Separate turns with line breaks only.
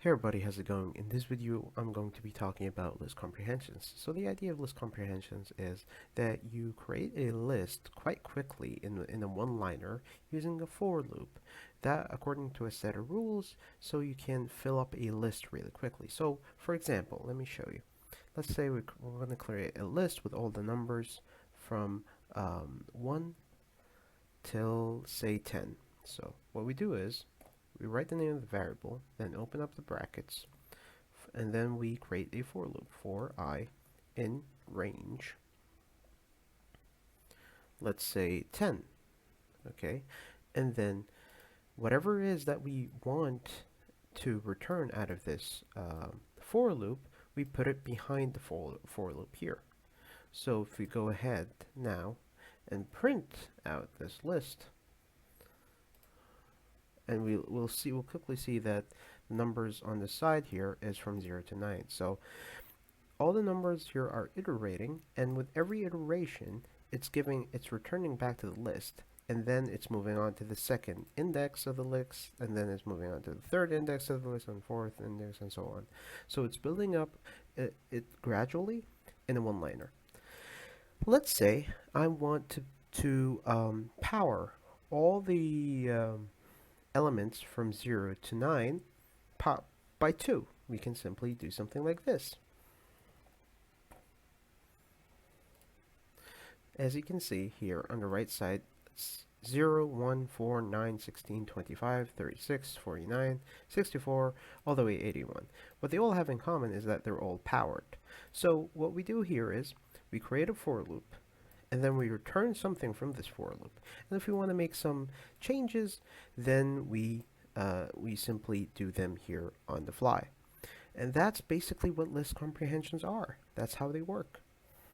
Hey everybody, how's it going? In this video, I'm going to be talking about list comprehensions. So the idea of list comprehensions is that you create a list quite quickly in a one-liner using a for loop. That according to a set of rules, so you can fill up a list really quickly. So for example, let me show you. Let's say we're going to create a list with all the numbers from 1 till say 10. So what we do is we write the name of the variable, then open up the brackets, and then we create a for loop for I in range, let's say 10, okay? And then whatever it is that we want to return out of this for loop, we put it behind the for loop here. So if we go ahead now and print out this list, and we'll quickly see that the numbers on the side here is from 0 to 9. So all the numbers here are iterating, and with every iteration it's returning back to the list, and then it's moving on to the second index of the list, and then it's moving on to the third index of the list, and fourth index, and so on. So it's building up it gradually in a one-liner. Let's say I want to power all the elements from 0 to 9 pop by 2. We can simply do something like this. As you can see here on the right side, it's 0, 1, 4, 9, 16, 25, 36, 49, 64, all the way 81. What they all have in common is that they're all powered. So what we do here is we create a for loop, and then we return something from this for loop. And if we want to make some changes, then we simply do them here on the fly. And that's basically what list comprehensions are. That's how they work.